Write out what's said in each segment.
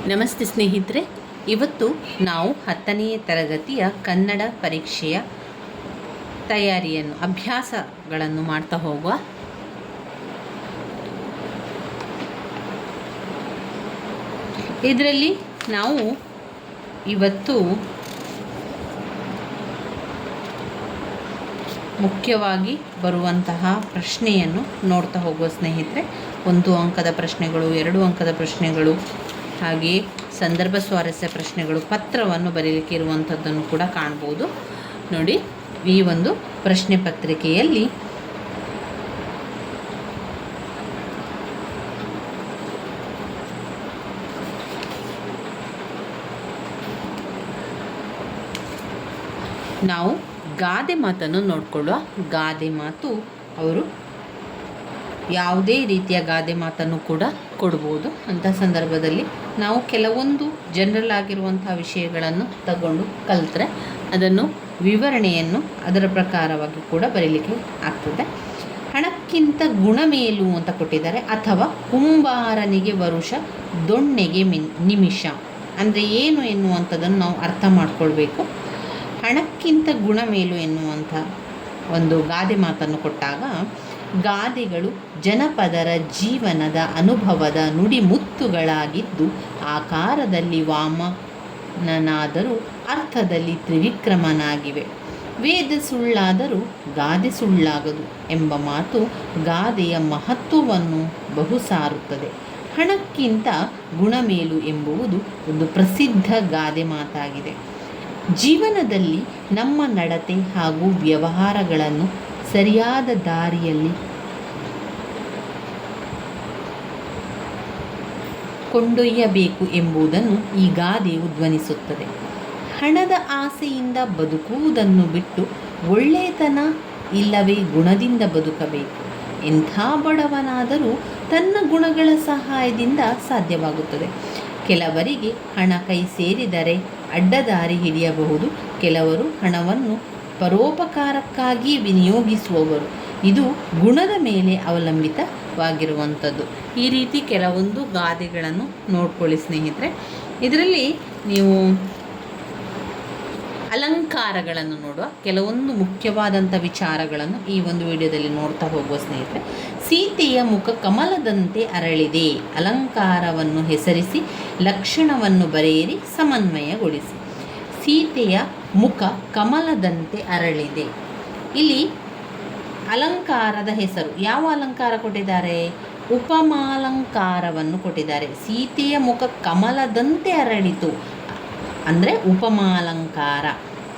ನಮಸ್ತೆ ಸ್ನೇಹಿತರೆ, ಇವತ್ತು ನಾವು 10ನೇ ತರಗತಿಯ ಕನ್ನಡ ಪರೀಕ್ಷೆಯ ತಯಾರಿಯನ್ನು ಅಭ್ಯಾಸಗಳನ್ನು ಮಾಡ್ತಾ ಹೋಗುವ. ಇದರಲ್ಲಿ ನಾವು ಇವತ್ತು ಮುಖ್ಯವಾಗಿ ಬರುವಂತಹ ಪ್ರಶ್ನೆಯನ್ನು ನೋಡ್ತಾ ಹೋಗುವ ಸ್ನೇಹಿತರೆ. 1 ಅಂಕದ ಪ್ರಶ್ನೆಗಳು, 2 ಅಂಕದ ಪ್ರಶ್ನೆಗಳು, ಹಾಗೆಯೇ ಸಂದರ್ಭ ಸ್ವಾರಸ್ಯ ಪ್ರಶ್ನೆಗಳು, ಪತ್ರವನ್ನು ಬರೀಲಿಕ್ಕೆ ಇರುವಂಥದ್ದನ್ನು ಕೂಡ ಕಾಣ್ಬೋದು. ನೋಡಿ, ಈ ಒಂದು ಪ್ರಶ್ನೆ ಪತ್ರಿಕೆಯಲ್ಲಿ ನಾವು ಗಾದೆ ಮಾತನ್ನು ನೋಡಿಕೊಳ್ಳುವ. ಗಾದೆ ಮಾತು, ಅವರು ಯಾವುದೇ ರೀತಿಯ ಗಾದೆ ಮಾತನ್ನು ಕೂಡ ಕೊಡ್ಬೋದು. ಅಂಥ ಸಂದರ್ಭದಲ್ಲಿ ನಾವು ಕೆಲವೊಂದು ಜನರಲ್ ಆಗಿರುವಂಥ ವಿಷಯಗಳನ್ನು ತಗೊಂಡು ಕಲಿತ್ರೆ ಅದನ್ನು ವಿವರಣೆಯನ್ನು ಅದರ ಪ್ರಕಾರವಾಗಿ ಕೂಡ ಬರೀಲಿಕ್ಕೆ ಆಗ್ತದೆ. ಹಣಕ್ಕಿಂತ ಗುಣ ಮೇಲು ಅಂತ ಕೊಟ್ಟಿದ್ದಾರೆ. ಅಥವಾ ಕುಂಬಾರನಿಗೆ ವರುಷ ದೊಣ್ಣೆಗೆ ನಿಮಿಷ ಅಂದರೆ ಏನು ಎನ್ನುವಂಥದ್ದನ್ನು ನಾವು ಅರ್ಥ ಮಾಡಿಕೊಳ್ಬೇಕು. ಹಣಕ್ಕಿಂತ ಗುಣ ಮೇಲು ಎನ್ನುವಂಥ ಒಂದು ಗಾದೆ ಮಾತನ್ನು ಕೊಟ್ಟಾಗ, ಗಾದೆಗಳು ಜನಪದರ ಜೀವನದ ಅನುಭವದ ನುಡಿಮುತ್ತುಗಳಾಗಿದ್ದು ಆಕಾರದಲ್ಲಿ ವಾಮನನಾದರೂ ಅರ್ಥದಲ್ಲಿ ತ್ರಿವಿಕ್ರಮನಾಗಿವೆ. ವೇದ ಸುಳ್ಳಾದರೂ ಗಾದೆ ಸುಳ್ಳಾಗದು ಎಂಬ ಮಾತು ಗಾದೆಯ ಮಹತ್ವವನ್ನು ಬಹು ಸಾರುತ್ತದೆ. ಹಣಕ್ಕಿಂತ ಗುಣಮೇಲು ಎಂಬುದು ಒಂದು ಪ್ರಸಿದ್ಧ ಗಾದೆ ಮಾತಾಗಿದೆ. ಜೀವನದಲ್ಲಿ ನಮ್ಮ ನಡತೆ ಹಾಗೂ ವ್ಯವಹಾರಗಳನ್ನು ಸರಿಯಾದ ದಾರಿಯಲ್ಲಿ ಕೊಂಡೊಯ್ಯಬೇಕು ಎಂಬುದನ್ನು ಈ ಗಾದೆಯು ಧ್ವನಿಸುತ್ತದೆ. ಹಣದ ಆಸೆಯಿಂದ ಬದುಕುವುದನ್ನು ಬಿಟ್ಟು ಒಳ್ಳೆಯತನ ಇಲ್ಲವೇ ಗುಣದಿಂದ ಬದುಕಬೇಕು. ಎಂಥ ಬಡವನಾದರೂ ತನ್ನ ಗುಣಗಳ ಸಹಾಯದಿಂದ ಸಾಧ್ಯವಾಗುತ್ತದೆ. ಕೆಲವರಿಗೆ ಹಣ ಕೈ ಸೇರಿದರೆ ಅಡ್ಡದಾರಿ ಹಿಡಿಯಬಹುದು. ಕೆಲವರು ಹಣವನ್ನು ಪರೋಪಕಾರಕ್ಕಾಗಿ ವಿನಿಯೋಗಿಸುವವರು. ಇದು ಗುಣದ ಮೇಲೆ ಅವಲಂಬಿತವಾಗಿರುವಂಥದ್ದು. ಈ ರೀತಿ ಕೆಲವೊಂದು ಗಾದೆಗಳನ್ನು ನೋಡ್ಕೊಳ್ಳಿ ಸ್ನೇಹಿತರೆ. ಇದರಲ್ಲಿ ನೀವು ಅಲಂಕಾರಗಳನ್ನು ನೋಡುವ. ಕೆಲವೊಂದು ಮುಖ್ಯವಾದಂಥ ವಿಚಾರಗಳನ್ನು ಈ ಒಂದು ವಿಡಿಯೋದಲ್ಲಿ ನೋಡ್ತಾ ಹೋಗುವ ಸ್ನೇಹಿತರೆ. ಸೀತೆಯ ಮುಖ ಕಮಲದಂತೆ ಅರಳಿದೆ. ಅಲಂಕಾರವನ್ನು ಹೆಸರಿಸಿ ಲಕ್ಷಣವನ್ನು ಬರೆಯಿರಿ, ಸಮನ್ವಯಗೊಳಿಸಿ. ಸೀತೆಯ ಮುಖ ಕಮಲದಂತೆ ಅರಳಿದೆ. ಇಲ್ಲಿ ಅಲಂಕಾರದ ಹೆಸರು, ಯಾವ ಅಲಂಕಾರ ಕೊಟ್ಟಿದ್ದಾರೆ? ಉಪಮಾಲಂಕಾರವನ್ನು ಕೊಟ್ಟಿದ್ದಾರೆ. ಸೀತೆಯ ಮುಖ ಕಮಲದಂತೆ ಅರಳಿತು ಅಂದರೆ ಉಪಮಾಲಂಕಾರ.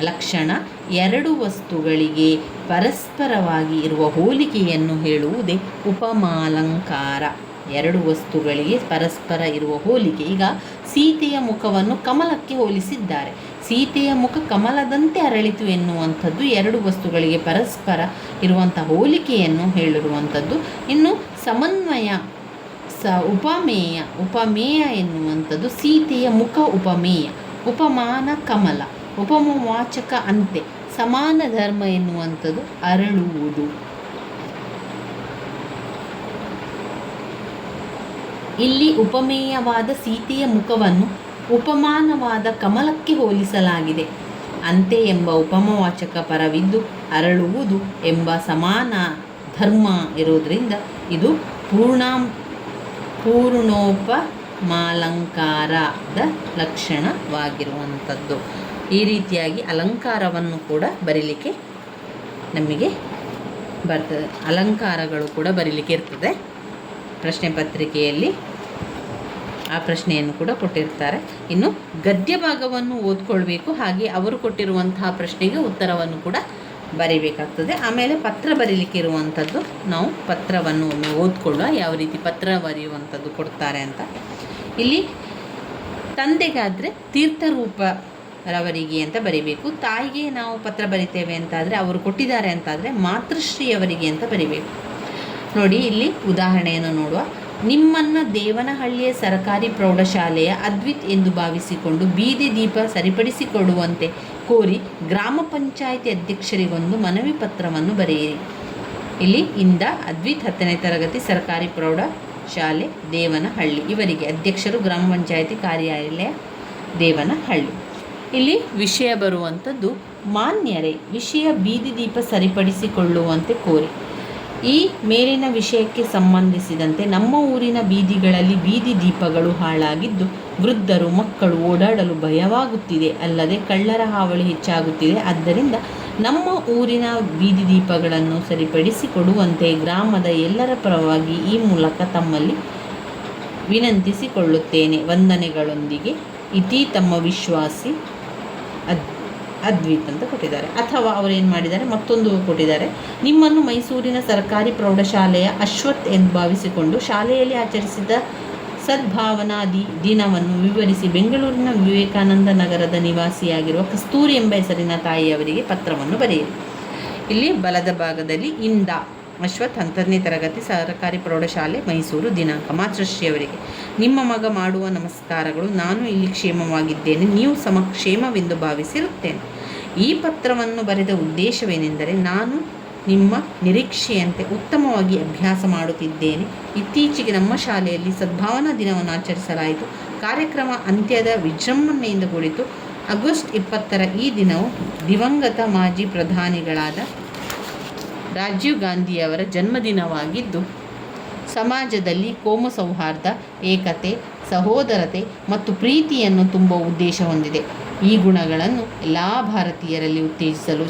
ಲಕ್ಷಣ, 2 ವಸ್ತುಗಳಿಗೆ ಪರಸ್ಪರವಾಗಿ ಇರುವ ಹೋಲಿಕೆಯನ್ನು ಹೇಳುವುದೇ ಉಪಮಾಲಂಕಾರ. 2 ವಸ್ತುಗಳಿಗೆ ಪರಸ್ಪರ ಇರುವ ಹೋಲಿಕೆ. ಈಗ ಸೀತೆಯ ಮುಖವನ್ನು ಕಮಲಕ್ಕೆ ಹೋಲಿಸಿದ್ದಾರೆ. ಸೀತೆಯ ಮುಖ ಕಮಲದಂತೆ ಅರಳಿತು ಎನ್ನುವಂಥದ್ದು 2 ವಸ್ತುಗಳಿಗೆ ಪರಸ್ಪರ ಇರುವಂಥ ಹೋಲಿಕೆಯನ್ನು ಹೇಳಿರುವಂಥದ್ದು. ಇನ್ನು ಸಮನ್ವಯ, ಉಪಮೇಯ ಎನ್ನುವಂಥದ್ದು ಸೀತೆಯ ಮುಖ ಉಪಮೇಯ, ಉಪಮಾನ ಕಮಲ, ಉಪಮವಾಚಕ ಅಂತೆ, ಸಮಾನ ಧರ್ಮ ಎನ್ನುವಂಥದ್ದು ಅರಳುವುದು. ಇಲ್ಲಿ ಉಪಮೇಯವಾದ ಸೀತೆಯ ಮುಖವನ್ನು ಉಪಮಾನವಾದ ಕಮಲಕ್ಕೆ ಹೋಲಿಸಲಾಗಿದೆ. ಅಂತೆ ಎಂಬ ಉಪಮವಾಚಕ ಪರವಿದ್ದು ಅರಳುವುದು ಎಂಬ ಸಮಾನ ಧರ್ಮ ಇರೋದರಿಂದ ಇದು ಪೂರ್ಣೋಪಮಾಲಂಕಾರದ ಲಕ್ಷಣವಾಗಿರುವಂಥದ್ದು. ಈ ರೀತಿಯಾಗಿ ಅಲಂಕಾರವನ್ನು ಕೂಡ ಬರೀಲಿಕ್ಕೆ ನಮಗೆ ಬರ್ತದೆ. ಅಲಂಕಾರಗಳು ಕೂಡ ಬರೀಲಿಕ್ಕೆ ಇರ್ತದೆ. ಪ್ರಶ್ನೆ ಪತ್ರಿಕೆಯಲ್ಲಿ ಆ ಪ್ರಶ್ನೆಯನ್ನು ಕೂಡ ಕೊಟ್ಟಿರ್ತಾರೆ. ಇನ್ನು ಗದ್ಯ ಭಾಗವನ್ನು ಓದ್ಕೊಳ್ಬೇಕು. ಹಾಗೆ ಅವರು ಕೊಟ್ಟಿರುವಂತಹ ಪ್ರಶ್ನೆಗೆ ಉತ್ತರವನ್ನು ಕೂಡ ಬರೀಬೇಕಾಗ್ತದೆ. ಆಮೇಲೆ ಪತ್ರ ಬರೀಲಿಕ್ಕೆ ಇರುವಂಥದ್ದು, ನಾವು ಪತ್ರವನ್ನು ಒಮ್ಮೆ ಓದ್ಕೊಳ್ಳುವ, ಯಾವ ರೀತಿ ಪತ್ರ ಬರೆಯುವಂಥದ್ದು ಕೊಡ್ತಾರೆ ಅಂತ. ಇಲ್ಲಿ ತಂದೆಗಾದರೆ ತೀರ್ಥರೂಪರವರಿಗೆ ಅಂತ ಬರೀಬೇಕು. ತಾಯಿಗೆ ನಾವು ಪತ್ರ ಬರಿತೇವೆ ಅಂತಾದರೆ, ಅವರು ಕೊಟ್ಟಿದ್ದಾರೆ ಅಂತಾದರೆ ಮಾತೃಶ್ರೀಯವರಿಗೆ ಅಂತ ಬರೀಬೇಕು. ನೋಡಿ, ಇಲ್ಲಿ ಉದಾಹರಣೆಯನ್ನು ನೋಡುವ. ನಿಮ್ಮನ್ನು ದೇವನಹಳ್ಳಿಯ ಸರಕಾರಿ ಪ್ರೌಢಶಾಲೆಯ ಅದ್ವಿತ್ ಎಂದು ಭಾವಿಸಿಕೊಂಡು ಬೀದಿ ದೀಪ ಸರಿಪಡಿಸಿಕೊಡುವಂತೆ ಕೋರಿ ಗ್ರಾಮ ಪಂಚಾಯಿತಿ ಅಧ್ಯಕ್ಷರಿಗೊಂದು ಮನವಿ ಪತ್ರವನ್ನು ಬರೆಯಿರಿ. ಇಲ್ಲಿ ಇಂದ ಅದ್ವಿತ್ 10ನೇ ತರಗತಿ ಸರ್ಕಾರಿ ಪ್ರೌಢ ಶಾಲೆ ದೇವನಹಳ್ಳಿ. ಇವರಿಗೆ ಅಧ್ಯಕ್ಷರು ಗ್ರಾಮ ಪಂಚಾಯತಿ ಕಾರ್ಯಾಲಯ ದೇವನಹಳ್ಳಿ. ಇಲ್ಲಿ ವಿಷಯ ಬರುವಂಥದ್ದು, ಮಾನ್ಯರೇ, ವಿಷಯ ಬೀದಿ ದೀಪ ಸರಿಪಡಿಸಿಕೊಳ್ಳುವಂತೆ ಕೋರಿ. ಈ ಮೇಲಿನ ವಿಷಯಕ್ಕೆ ಸಂಬಂಧಿಸಿದಂತೆ ನಮ್ಮ ಊರಿನ ಬೀದಿಗಳಲ್ಲಿ ಬೀದಿ ದೀಪಗಳು ಹಾಳಾಗಿದ್ದು ವೃದ್ಧರು ಮಕ್ಕಳು ಓಡಾಡಲು ಭಯವಾಗುತ್ತಿದೆ. ಅಲ್ಲದೆ ಕಳ್ಳರ ಹಾವಳಿ ಹೆಚ್ಚಾಗುತ್ತಿದೆ. ಆದ್ದರಿಂದ ನಮ್ಮ ಊರಿನ ಬೀದಿ ದೀಪಗಳನ್ನು ಸರಿಪಡಿಸಿಕೊಡುವಂತೆ ಗ್ರಾಮದ ಎಲ್ಲರ ಪರವಾಗಿ ಈ ಮೂಲಕ ತಮ್ಮಲ್ಲಿ ವಿನಂತಿಸಿಕೊಳ್ಳುತ್ತೇನೆ. ವಂದನೆಗಳೊಂದಿಗೆ ಇತಿ ತಮ್ಮ ವಿಶ್ವಾಸಿ ಅದ್ವಿತ್ ಅಂತ ಕೊಟ್ಟಿದ್ದಾರೆ. ಅಥವಾ ಅವರೇನು ಮಾಡಿದ್ದಾರೆ, ಮತ್ತೊಂದು ಕೊಟ್ಟಿದ್ದಾರೆ, ನಿಮ್ಮನ್ನು ಮೈಸೂರಿನ ಸರ್ಕಾರಿ ಪ್ರೌಢಶಾಲೆಯ ಅಶ್ವಥ್ ಎಂದು ಭಾವಿಸಿಕೊಂಡು ಶಾಲೆಯಲ್ಲಿ ಆಚರಿಸಿದ ಸದ್ಭಾವನಾ ದಿನವನ್ನು ವಿವರಿಸಿ ಬೆಂಗಳೂರಿನ ವಿವೇಕಾನಂದ ನಗರದ ನಿವಾಸಿಯಾಗಿರುವ ಕಸ್ತೂರಿ ಎಂಬ ಹೆಸರಿನ ತಾಯಿಯವರಿಗೆ ಪತ್ರವನ್ನು ಬರೆಯಿರಿ. ಇಲ್ಲಿ ಬಲದ ಭಾಗದಲ್ಲಿ ಇಂದ ಅಶ್ವಥ್ 10ನೇ ತರಗತಿ ಸರ್ಕಾರಿ ಪ್ರೌಢಶಾಲೆ ಮೈಸೂರು. ದಿನಾಂಕ ಮಾತೃಶ್ರೀಯವರಿಗೆ ನಿಮ್ಮ ಮಗ ಮಾಡುವ ನಮಸ್ಕಾರಗಳು. ನಾನು ಇಲ್ಲಿ ಕ್ಷೇಮವಾಗಿದ್ದೇನೆ, ನೀವು ಕ್ಷೇಮವೆಂದು ಭಾವಿಸಿರುತ್ತೇನೆ. ಈ ಪತ್ರವನ್ನು ಬರೆದ ಉದ್ದೇಶವೇನೆಂದರೆ, ನಾನು ನಿಮ್ಮ ನಿರೀಕ್ಷೆಯಂತೆ ಉತ್ತಮವಾಗಿ ಅಭ್ಯಾಸ ಮಾಡುತ್ತಿದ್ದೇನೆ. ಇತ್ತೀಚೆಗೆ ನಮ್ಮ ಶಾಲೆಯಲ್ಲಿ ಸದ್ಭಾವನಾ ದಿನವನ್ನು ಆಚರಿಸಲಾಯಿತು. ಕಾರ್ಯಕ್ರಮ ಅಂತ್ಯದ ವಿಜೃಂಭಣೆಯಿಂದ ಕೂಡಿತು. ಆಗಸ್ಟ್ 20ರ ಈ ದಿನವು ದಿವಂಗತ ಮಾಜಿ ಪ್ರಧಾನಿಗಳಾದ ರಾಜೀವ್ ಗಾಂಧಿಯವರ ಜನ್ಮದಿನವಾಗಿದ್ದು ಸಮಾಜದಲ್ಲಿ ಕೋಮು ಸೌಹಾರ್ದ, ಏಕತೆ, ಸಹೋದರತೆ ಮತ್ತು ಪ್ರೀತಿಯನ್ನು ತುಂಬುವ ಉದ್ದೇಶ ಹೊಂದಿದೆ. ಈ ಗುಣಗಳನ್ನು ಎಲ್ಲ ಭಾರತೀಯರಲ್ಲಿ ಉತ್ತೇಜಿಸಲು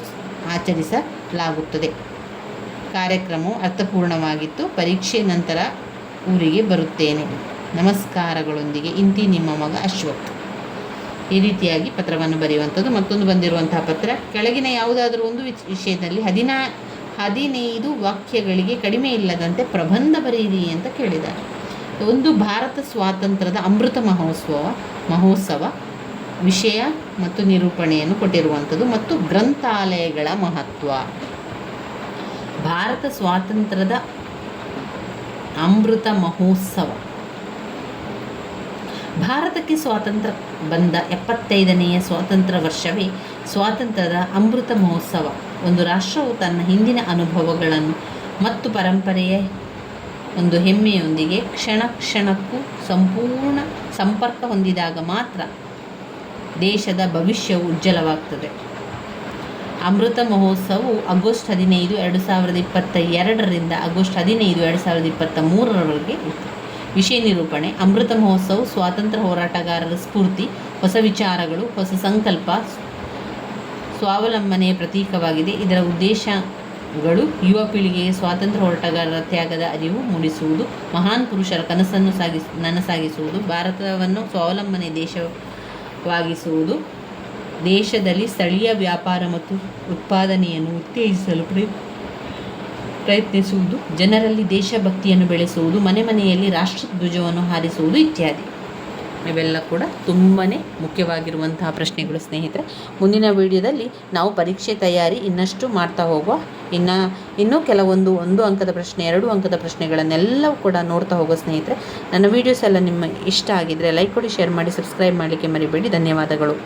ಆಚರಿಸಲಾಗುತ್ತದೆ. ಕಾರ್ಯಕ್ರಮವು ಅರ್ಥಪೂರ್ಣವಾಗಿತ್ತು. ಪರೀಕ್ಷೆ ನಂತರ ಊರಿಗೆ ಬರುತ್ತೇನೆ. ನಮಸ್ಕಾರಗಳೊಂದಿಗೆ ಇಂತಿ ನಿಮ್ಮ ಮಗ ಅಶ್ವಥ್. ಈ ರೀತಿಯಾಗಿ ಪತ್ರವನ್ನು ಬರೆಯುವಂಥದ್ದು. ಮತ್ತೊಂದು ಬಂದಿರುವಂತಹ ಪತ್ರ, ಕೆಳಗಿನ ಯಾವುದಾದರೂ ಒಂದು ವಿಷಯದಲ್ಲಿ 15 ವಾಕ್ಯಗಳಿಗೆ ಕಡಿಮೆ ಇಲ್ಲದಂತೆ ಪ್ರಬಂಧ ಬರೆಯಿರಿ ಅಂತ ಕೇಳಿದ್ದಾರೆ. ಒಂದು, ಭಾರತ ಸ್ವಾತಂತ್ರ್ಯದ ಅಮೃತ ಮಹೋತ್ಸವ ವಿಷಯ ಮತ್ತು ನಿರೂಪಣೆಯನ್ನು ಕೊಟ್ಟಿರುವಂಥದ್ದು. ಮತ್ತು ಗ್ರಂಥಾಲಯಗಳ ಮಹತ್ವ. ಭಾರತ ಸ್ವಾತಂತ್ರ್ಯದ ಅಮೃತ ಮಹೋತ್ಸವ. ಭಾರತಕ್ಕೆ ಸ್ವಾತಂತ್ರ್ಯ ಬಂದ 75ನೆಯ ಸ್ವಾತಂತ್ರ್ಯ ವರ್ಷವೇ ಸ್ವಾತಂತ್ರ್ಯದ ಅಮೃತ ಮಹೋತ್ಸವ. ಒಂದು ರಾಷ್ಟ್ರವು ತನ್ನ ಹಿಂದಿನ ಅನುಭವಗಳನ್ನು ಮತ್ತು ಪರಂಪರೆಯ ಒಂದು ಹೆಮ್ಮೆಯೊಂದಿಗೆ ಕ್ಷಣಕ್ಕೂ ಸಂಪೂರ್ಣ ಸಂಪರ್ಕ ಹೊಂದಿದಾಗ ಮಾತ್ರ ದೇಶದ ಭವಿಷ್ಯವು ಉಜ್ವಲವಾಗ್ತದೆ. ಅಮೃತ ಮಹೋತ್ಸವವು ಆಗಸ್ಟ್ 15, 2022ರಿಂದ ಆಗಸ್ಟ್ 15, 2023ರವರೆಗೆ ಇತ್ತು. ವಿಷಯ ನಿರೂಪಣೆ. ಅಮೃತ ಮಹೋತ್ಸವ ಸ್ವಾತಂತ್ರ್ಯ ಹೋರಾಟಗಾರರ ಸ್ಫೂರ್ತಿ, ಹೊಸ ವಿಚಾರಗಳು, ಹೊಸ ಸಂಕಲ್ಪ, ಸ್ವಾವಲಂಬನೆಯ ಪ್ರತೀಕವಾಗಿದೆ. ಇದರ ಉದ್ದೇಶಗಳು ಯುವ ಪೀಳಿಗೆಗೆ ಸ್ವಾತಂತ್ರ್ಯ ಹೋರಾಟಗಾರರ ತ್ಯಾಗದ ಅರಿವು ಮೂಡಿಸುವುದು, ಮಹಾನ್ ಪುರುಷರ ಕನಸನ್ನು ನನಸಾಗಿಸುವುದು, ಭಾರತವನ್ನು ಸ್ವಾವಲಂಬನೆ ದೇಶವಾಗಿಸುವುದು, ದೇಶದಲ್ಲಿ ಸ್ಥಳೀಯ ವ್ಯಾಪಾರ ಮತ್ತು ಉತ್ಪಾದನೆಯನ್ನು ಉತ್ತೇಜಿಸಲು ಪ್ರಯತ್ನಿಸುವುದು, ಜನರಲ್ಲಿ ದೇಶಭಕ್ತಿಯನ್ನು ಬೆಳೆಸುವುದು, ಮನೆ ಮನೆಯಲ್ಲಿ ರಾಷ್ಟ್ರಧ್ವಜವನ್ನು ಹಾರಿಸುವುದು ಇತ್ಯಾದಿ. ಇವೆಲ್ಲ ಕೂಡ ತುಂಬಾ ಮುಖ್ಯವಾಗಿರುವಂತಹ ಪ್ರಶ್ನೆಗಳು ಸ್ನೇಹಿತರೆ. ಮುಂದಿನ ವಿಡಿಯೋದಲ್ಲಿ ನಾವು ಪರೀಕ್ಷೆ ತಯಾರಿ ಇನ್ನಷ್ಟು ಮಾಡ್ತಾ ಹೋಗುವ. ಇನ್ನೂ ಕೆಲವೊಂದು 1 ಅಂಕದ ಪ್ರಶ್ನೆ, 2 ಅಂಕದ ಪ್ರಶ್ನೆಗಳನ್ನೆಲ್ಲವೂ ಕೂಡ ನೋಡ್ತಾ ಹೋಗುವ ಸ್ನೇಹಿತರೆ. ನನ್ನ ವೀಡಿಯೋಸ್ ಎಲ್ಲ ನಿಮ್ಮ ಇಷ್ಟ ಆಗಿದ್ದರೆ ಲೈಕ್ ಕೊಡಿ, ಶೇರ್ ಮಾಡಿ, ಸಬ್ಸ್ಕ್ರೈಬ್ ಮಾಡಲಿಕ್ಕೆ ಮರಿಬೇಡಿ. ಧನ್ಯವಾದಗಳು.